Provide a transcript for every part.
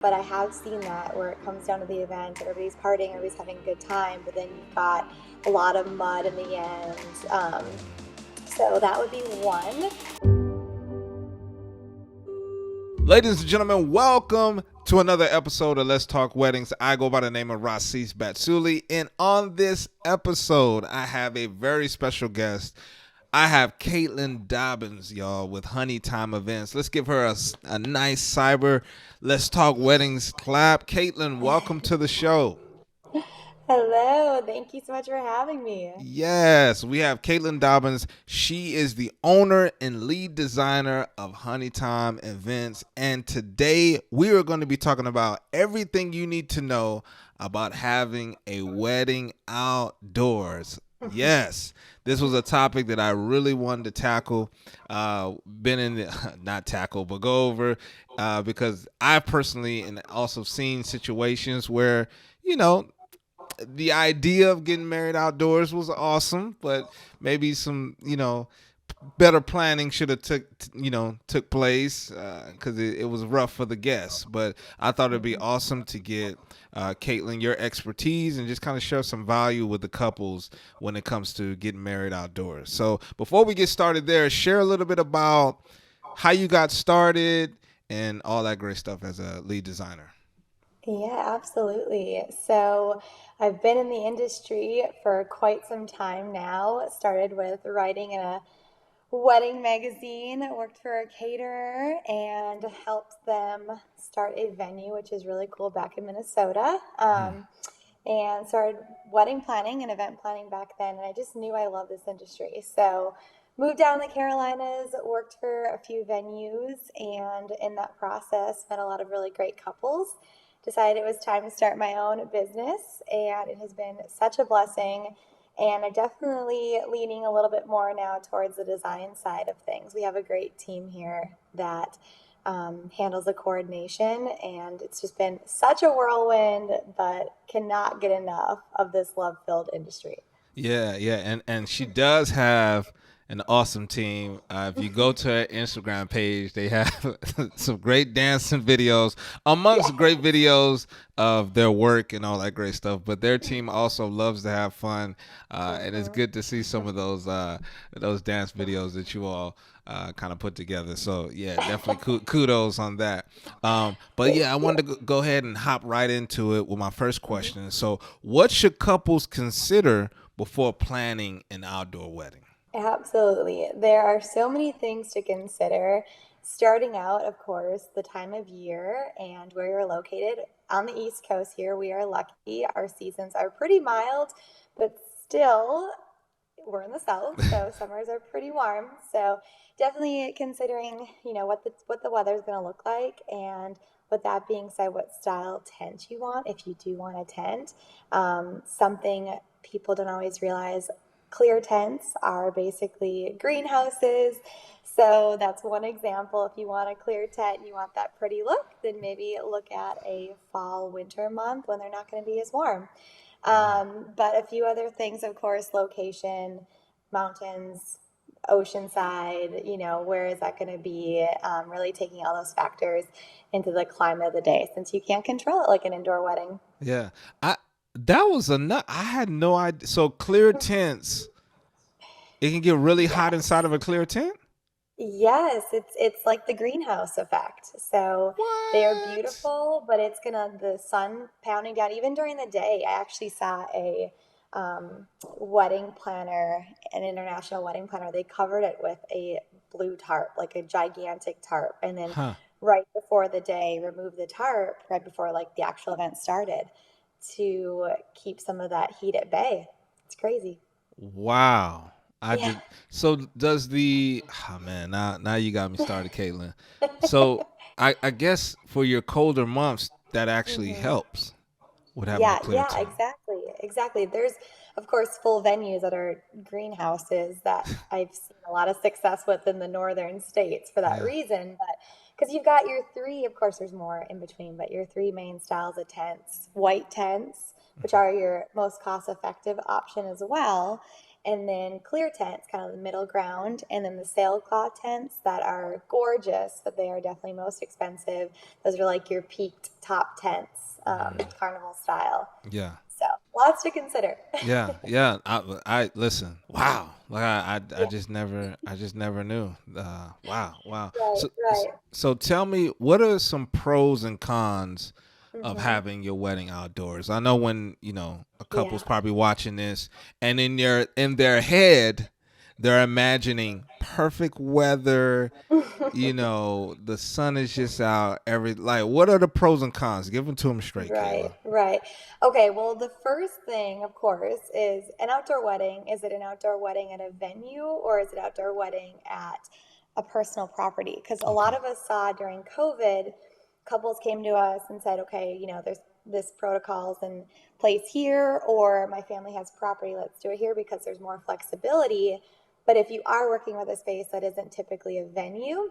But I have seen that where it comes down to the event, everybody's partying, everybody's having a good time, but then you've got a lot of mud in the end. So that would be one. Ladies and gentlemen, welcome to another episode of Let's Talk Weddings. I go by the name of Rasis Batsuli, and on this episode, I have a very special guest. I have Caitlin Dobbins, y'all, with Thyme Events. Let's give her a nice cyber Let's Talk Weddings clap. Caitlin, welcome to the show. Hello, thank you so much for having me. Yes, we have Caitlin Dobbins. She is the owner and lead designer of Thyme Events. And today we are going to be talking about everything you need to know about having a wedding outdoors. Yes, this was a topic that I really wanted to tackle. Been in the, not tackle, but go over because I personally and also seen situations where, you know, the idea of getting married outdoors was awesome, but maybe some, better planning should have took place because it was rough for the guests. But I thought it'd be awesome to get Caitlin, your expertise, and just kind of share some value with the couples when it comes to getting married outdoors. So before we get started there, share a little bit about how you got started and all that great stuff as a lead designer. Yeah, absolutely. So I've been in the industry for quite some time now. Started with writing in a wedding magazine, worked for a caterer, and helped them start a venue, which is really cool, back in Minnesota. And started wedding planning and event planning back then. And I just knew I loved this industry. So moved down to the Carolinas, worked for a few venues, and in that process, met a lot of really great couples. Decided it was time to start my own business, and it has been such a blessing. And I'm definitely leaning a little bit more now towards the design side of things. We have a great team here that handles the coordination, and it's just been such a whirlwind, but cannot get enough of this love-filled industry. Yeah, and she does have an awesome team. If you go to her Instagram page, they have some great dancing videos, amongst Yeah. great videos of their work and all that great stuff. But their team also loves to have fun, and it's good to see some of those dance videos that you all kind of put together. So yeah, definitely kudos on that. But yeah, I wanted to go ahead and hop right into it with my first question. So, what should couples consider before planning an outdoor wedding? Absolutely. There are so many things to consider. Starting out, of course, the time of year and where you're located. On the East Coast here, we are lucky. Our seasons are pretty mild, but still, we're in the South, so summers are pretty warm. So definitely considering, what the weather's going to look like, and with that being said, what style tent you want, if you do want a tent. Something people don't always realize, clear tents are basically greenhouses. So that's one example. If you want a clear tent, you want that pretty look, then maybe look at a fall winter month when they're not going to be as warm. But a few other things, of course, location, mountains, oceanside, where is that going to be? Really taking all those factors into the climate of the day, since you can't control it like an indoor wedding. Yeah, I that was a nut. I had no idea. So clear tents, it can get really hot inside of a clear tent. Yes, it's like the greenhouse effect. So they are What? beautiful, but it's gonna the sun pounding down even during the day. I actually saw a wedding planner, an international wedding planner. They covered it with a blue tarp, like a gigantic tarp, and then Huh? right before the day, removed the tarp right before like the actual event started to keep some of that heat at bay. It's crazy. Wow. I Yeah. did. So does the? Oh man, now you got me started, Caitlin. So I guess for your colder months, that actually Mhm. helps with having a Yeah, clear yeah, tent. exactly. Exactly. There's, of course, full venues that are greenhouses that I've seen a lot of success with in the northern states for that Yeah. reason. But because you've got your three, of course, there's more in between, but your three main styles of tents, white tents, which are your most cost effective option as well. and then clear tents, kind of the middle ground, and then the sailcloth tents that are gorgeous, but they are definitely most expensive. Those are like your peaked top tents, carnival style. Yeah. So lots to consider. Yeah, yeah. I listen. Wow, like I Yeah, just never knew. Wow, wow. right, right. So tell me, what are some pros and cons of Hmm. having your wedding outdoors? I know when a couple's Yeah. probably watching this, and in their head, they're imagining perfect weather. The sun is just out. What are the pros and cons? Give them to them straight, Right, Caitlin. right. Okay, well, the first thing, of course, is an outdoor wedding. Is it an outdoor wedding at a venue or is it outdoor wedding at a personal property? Because a lot Okay. of us saw during COVID, couples came to us and said, okay, there's this protocols in place here, or my family has property, let's do it here because there's more flexibility. But if you are working with a space that isn't typically a venue,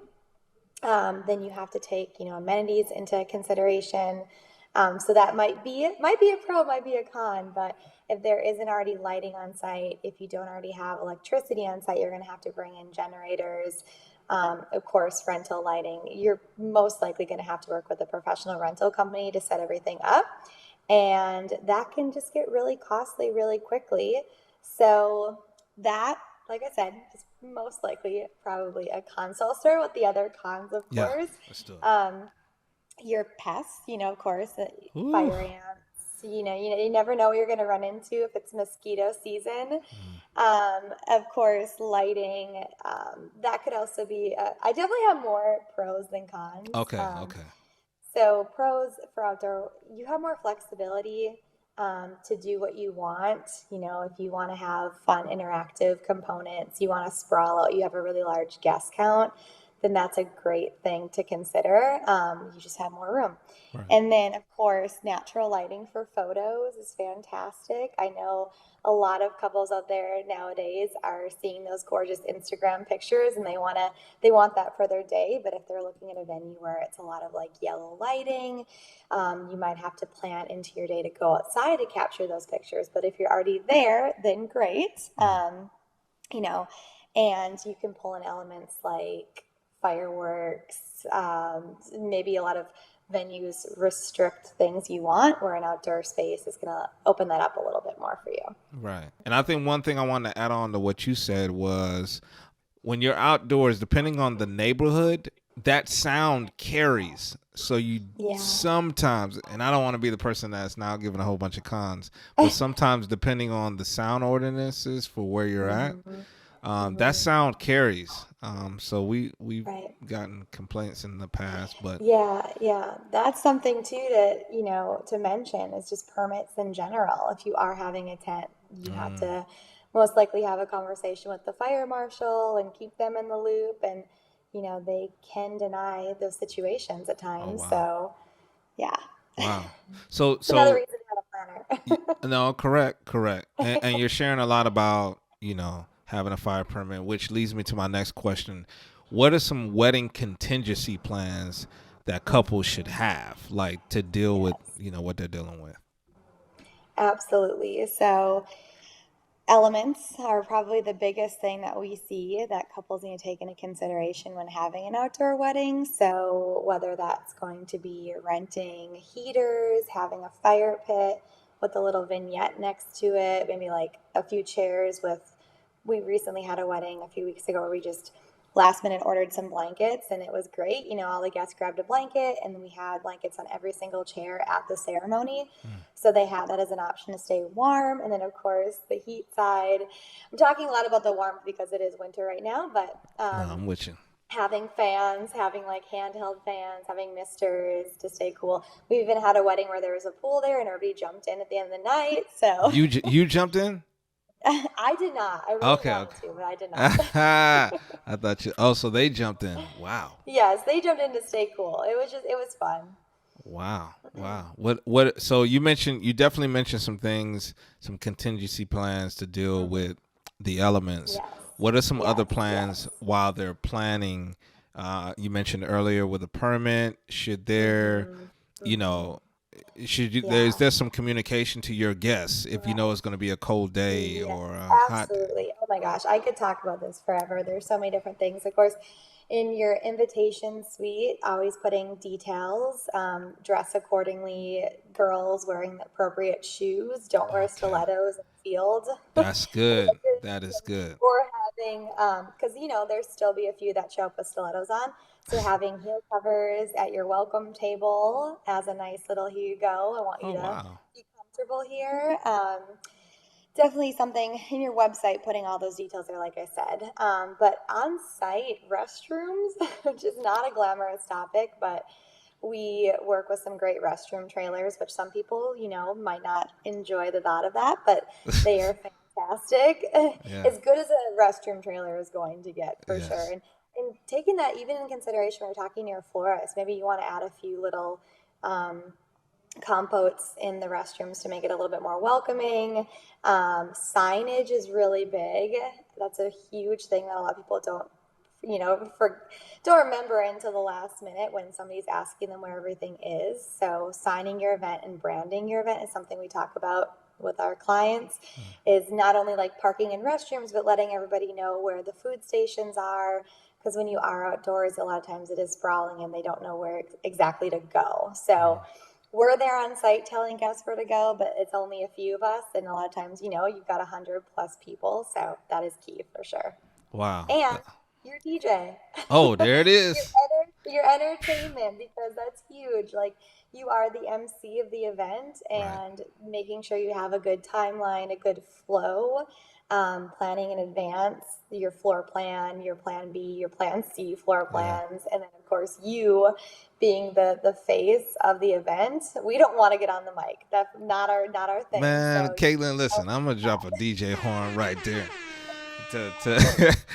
then you have to take amenities into consideration. So that might be a pro, might be a con, but if there isn't already lighting on site, if you don't already have electricity on site, you're going to have to bring in generators. Of course, rental lighting. You're most likely going to have to work with a professional rental company to set everything up, and that can just get really costly really quickly. So that, like I said, is most likely probably a con. So I'll start with the other cons, of Yeah, course. let's do it. Um, your pests, of course, Ooh. fire ants. You never know what you're going to run into if it's mosquito season. Mm. Of course, lighting. That could also be. I definitely have more pros than cons. Okay, okay. So pros for outdoor, you have more flexibility to do what you want. If you want to have fun, interactive components, you want to sprawl out, you have a really large guest count, then that's a great thing to consider. You just have more room. Right. And then, of course, natural lighting for photos is fantastic. I know a lot of couples out there nowadays are seeing those gorgeous Instagram pictures and they want that for their day. But if they're looking at a venue where it's a lot of like yellow lighting, you might have to plan into your day to go outside to capture those pictures. But if you're already there, then great. Mm. You know, and you can pull in elements like fireworks, maybe a lot of venues restrict things you want, where an outdoor space is going to open that up a little bit more for you. Right. And I think one thing I wanted to add on to what you said was when you're outdoors, depending on the neighborhood, that sound carries. So you Yeah. sometimes, and I don't want to be the person that's now giving a whole bunch of cons, but sometimes depending on the sound ordinances for where you're at, Hmm. that Hmm. sound carries. So we've Right. gotten complaints in the past, but Yeah, yeah. That's something too that, to mention is just permits in general. If you are having a tent, you have mm, to most likely have a conversation with the fire marshal and keep them in the loop. And, they can deny those situations at oh times. wow, So, yeah. wow. So It's another so reason to have a planner. No, correct, correct. And you're sharing a lot about, having a fire permit, which leads me to my next question. What are some wedding contingency plans that couples should Mhm. have, like to deal with, Yes, what they're dealing with? absolutely. So, elements are probably the biggest thing that we see that couples need to take into consideration when having an outdoor wedding. So, whether that's going to be renting heaters, having a fire pit with a little vignette next to it, maybe like a few chairs with. We recently had a wedding a few weeks ago where we just last minute ordered some blankets and it was great. All the guests grabbed a blanket and then we had blankets on every single chair at the ceremony. Mm. So they had that as an option to stay warm. And then, of course, the heat side. I'm talking a lot about the warmth because it is winter right now, but No, I'm with you. having fans, having like handheld fans, having misters to stay cool. We even had a wedding where there was a pool there and everybody jumped in at the end of the night. So You jumped in? I did not. I really Okay, wanted okay. to, but I did not. I thought you. Oh, so they jumped in. Wow. Yes, they jumped in to stay cool. It was fun. Wow. Wow. What so you definitely mentioned some things, some contingency plans to deal Hmm. with the elements. Yes, What are some other yes, plans yes. while they're planning? You mentioned earlier with a permit, should there, Hmm. you Hmm. know, should you, Yeah. there's some communication to your guests if you know Right. it's going to be a cold day Yes, or a hot day. absolutely. Oh my gosh, I could talk about this forever. There's so many different things. Of course, in your invitation suite, always putting details, dress accordingly, girls wearing the appropriate shoes, don't wear Okay, stilettos in the field. that's good. That is good. Or having, because there's still be a few that show up with stilettos on. So having heel covers at your welcome table as a nice little here you go. I want you Oh to wow. be comfortable here. Definitely something in your website, putting all those details there, like I said. But on site restrooms, which is not a glamorous topic, but we work with some great restroom trailers, which some people, might not enjoy the thought of that, but they are fantastic. Yeah. As good as a restroom trailer is going to get for sure. Yes. And taking that even in consideration, when we're talking to your florist, maybe you want to add a few little um, compotes in the restrooms to make it a little bit more welcoming. Signage is really big. That's a huge thing that a lot of people don't remember until the last minute when somebody's asking them where everything is. So signing your event and branding your event is something we talk about with our clients. Is not only like parking in restrooms, but letting everybody know where the food stations are. Because when you are outdoors, a lot of times it is sprawling and they don't know where exactly to go. So we're there on site telling guests where to go, but it's only a few of us, and a lot of times, you've got 100+ people, so that is key for sure. Wow. And your DJ, Oh, there it your is. your entertainment, because that's huge. Like you are the MC of the event, Right. and making sure you have a good timeline, a good flow, planning in advance your floor plan, your plan B, your plan C floor Yeah. plans, and then of course you being the face of the event. We don't want to get on the mic. That's not our thing. Man, So Caitlin, listen, I'm gonna drop a DJ horn right there. To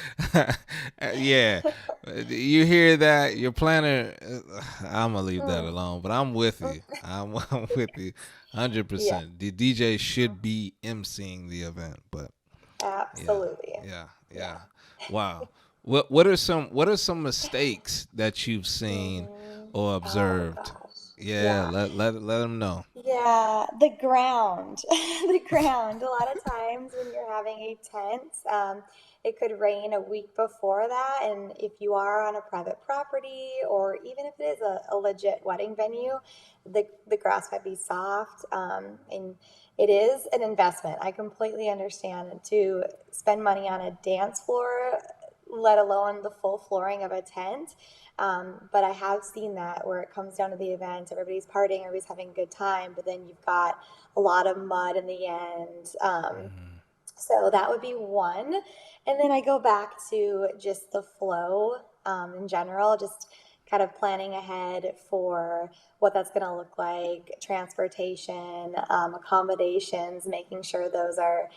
yeah, you hear that? Your planner. I'm gonna leave that alone, but I'm with you. I'm with you, hundred yeah, percent. The DJ should be emceeing the event, but yeah, absolutely. yeah. Yeah. Wow. What are some mistakes that you've seen Mhm. or Oh observed? gosh. Yeah, Yeah. let them know. Yeah, the ground. The ground. A lot of times when you're having a tent, it could rain a week before that. And if you are on a private property, or even if it is a legit wedding venue, the grass might be soft. And it is an investment. I completely understand to spend money on a dance floor, let alone the full flooring of a tent. But I have seen that where it comes down to the event, everybody's partying, everybody's having a good time, but then you've got a lot of mud in the end. So that would be one. And then I go back to just the flow in general, just kind of planning ahead for what that's going to look like, transportation, accommodations, making sure those are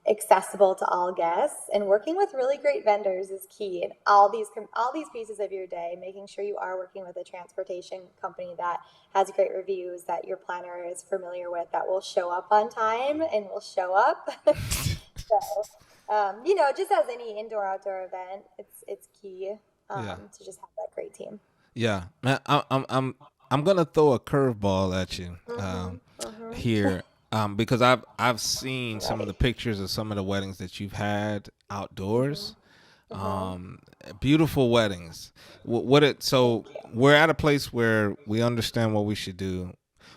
accessible to all guests, and working with really great vendors is key in all these pieces of your day, making sure you are working with a transportation company that has great reviews, that your planner is familiar with, that will show up on time and will show up. So just as any indoor outdoor event, it's key Yeah. to just have that great team. Yeah, man, I'm gonna throw a curveball at you Mm-hmm. here, because I've seen some of the Ready. pictures of some of the weddings that you've had outdoors. Mm-hmm. Um, Beautiful weddings. So Thank you. we're at a place where we understand what we should do.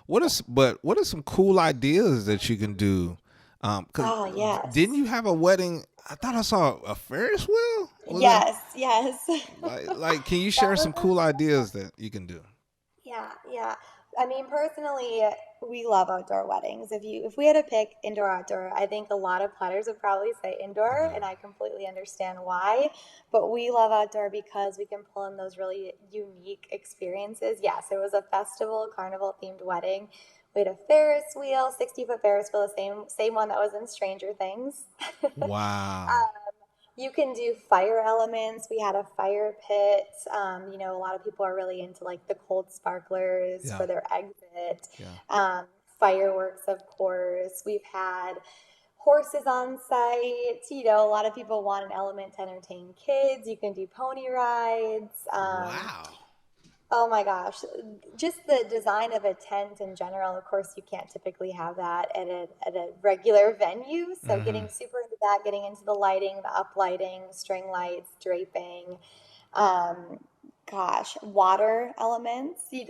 What are some cool ideas that you can do? Cause Oh didn't yes. you have a wedding? I thought I saw a Ferris wheel. Was it Yes. like? Can you That share was some cool ideas that you can do? yeah. I mean, personally, we love outdoor weddings. If we had to pick indoor outdoor, I think a lot of platters would probably say indoor, Indoor. and I completely understand why. But we love outdoor because we can pull in those really unique experiences. Yes, it was a festival, carnival themed wedding. We had a Ferris wheel, 60-foot Ferris wheel, the same one that was in Stranger Things. Wow. You can do fire elements. We had a fire pit. A lot of people are really into like the cold sparklers Yeah. for their exit. Yeah. Fireworks, of course. We've had horses on site. A lot of people want an element to entertain kids. You can do pony rides. Wow. Oh my gosh. Just the design of a tent in general, of course, you can't typically have that at a regular venue. So Mm-hmm. getting super into that, getting into the lighting, the uplighting, string lights, draping, um, gosh, water elements. You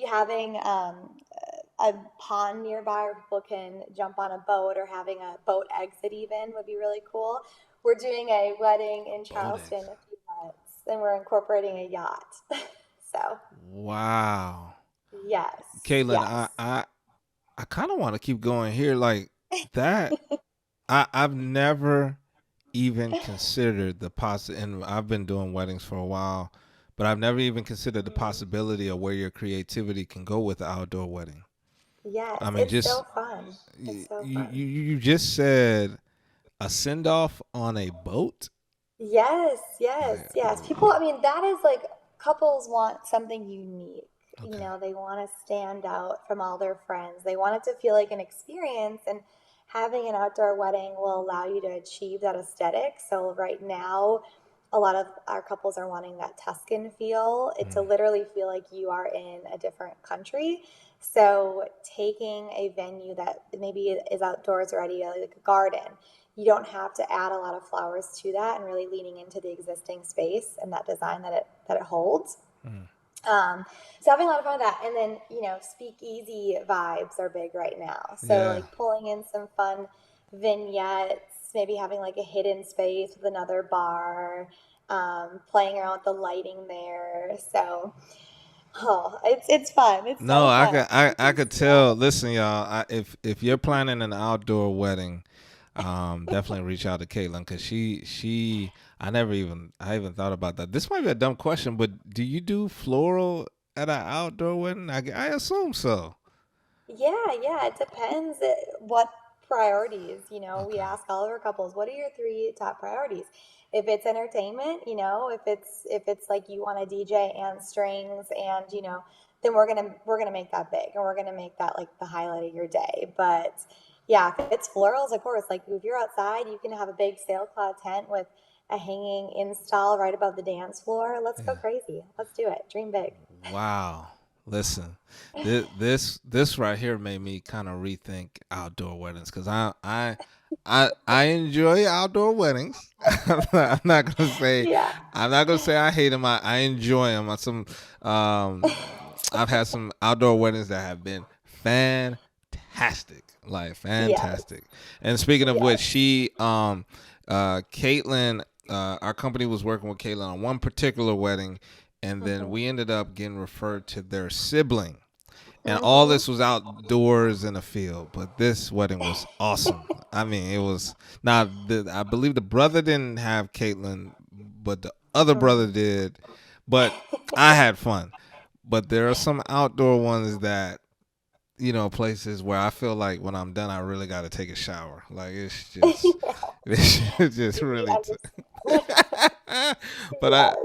having a pond nearby where people can jump on a boat or having a boat exit even would be really cool. We're doing a wedding in Boat Charleston in eggs. a few months and we're incorporating a yacht. So, Wow. yes, Caitlin, yes. I kind of want to keep going here. Like that, I've never even considered the and I've been doing weddings for a while, but I've never even considered the Mm. possibility of where your creativity can go with the outdoor wedding. I Yes, mean, it's just so fun. It's so fun. you just said a send off on a boat. Yes, yes, Like, yes. People, I mean, that is like couples want something unique. You okay. know, they want to stand out from all their friends. They want it to feel like an experience, and having an outdoor wedding will allow you to achieve that aesthetic. So, right now, a lot of our couples are wanting that Tuscan feel, it to Mm, literally feel like you are in a different country. So, taking a venue that maybe is outdoors already, like a garden, you don't have to add a lot of flowers to that and really leaning into the existing space and that design that it holds. mm. So having a lot of fun with that, and then speakeasy vibes are big right now. So Yeah. like pulling in some fun vignettes, maybe having like a hidden space with another bar, playing around with the lighting there. So it's fun. It's No, so fun. I could tell. Listen, y'all. If you're planning an outdoor wedding, definitely reach out to Caitlin because I even thought about that. This might be a dumb question, but do you do floral at an outdoor wedding? I assume so. Yeah, yeah, it depends what priorities, we Okay. ask all of our couples, what are your three top priorities? If it's entertainment, if it's like you want a DJ and strings and, then we're gonna make that big and we're gonna make that like the highlight of your day. But yeah, if it's florals, of course, like if you're outside, you can have a big sailcloth tent with a hanging install right above the dance floor. Let's go Yeah. crazy. Let's do it. Dream big. Wow. Listen, this right here made me kind of rethink outdoor weddings because I enjoy outdoor weddings. I'm not gonna say Yeah. I'm not gonna say I hate them. I enjoy them. I've had some outdoor weddings that have been fantastic, like Yes. fantastic. And speaking of which, Yes. Caitlin, our company was working with Caitlin on one particular wedding, and then Mhm. we ended up getting referred to their sibling. And all Mhm. this was outdoors in a field, but this wedding was awesome. I mean, it was now. I believe the brother didn't have Caitlin, but the other brother Mm. did. But I had fun. But there are some outdoor ones that places where I feel like when I'm done, I really got to take a shower. Like it's just We really. understand. But Yes.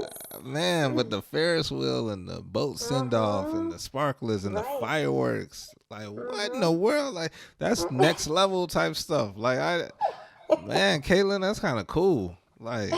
man, with the Ferris wheel and the boat send off and Mhm. the sparklers and the Right. fireworks, like what in the Mhm. world? Like that's next level type stuff. Man, Caitlin, that's kind of cool. Like,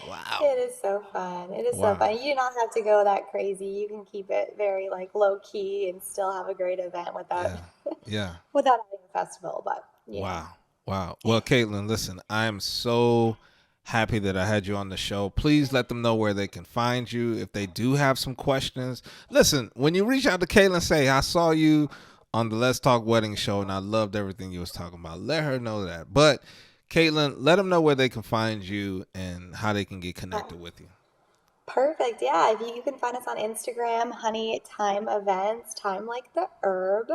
wow, It is so fun. It is so wow, fun. You do not have to go that crazy. You can keep it very like low key and still have a great event without yeah, yeah. without having a festival. But Wow. Wow. Well, Caitlin, listen, I am so happy that I had you on the show. Please let them know where they can find you if they do have some questions. Listen, when you reach out to Caitlin, say, I saw you on the Let's Talk Wedding show and I loved everything you was talking about. Let her know that. But, Caitlin, let them know where they can find you and how they can get yeah. connected with you. Perfect. Yeah. If you can find us on Instagram, Honey Time Events, time like the herb.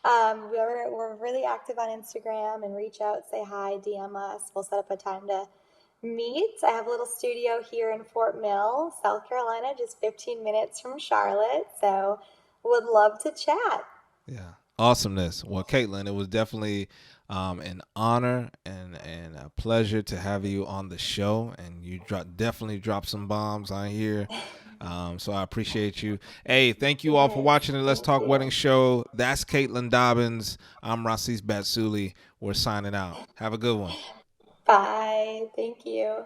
We're really active on Instagram and reach out, say hi, DM us. We'll set up a time to meet. I have a little studio here in Fort Mill, South Carolina, just 15 minutes from Charlotte. So would love to chat. Yeah. Awesomeness. Well, Caitlin, it was definitely an honor and a pleasure to have you on the show. And you definitely dropped some bombs on here. So I appreciate you. Hey, thank you all for Yes. watching the Let's Thank Talk Wedding you. show. That's Caitlin Dobbins. I'm Rasis Batsuli. We're signing out. Have a good one. Bye. Thank you.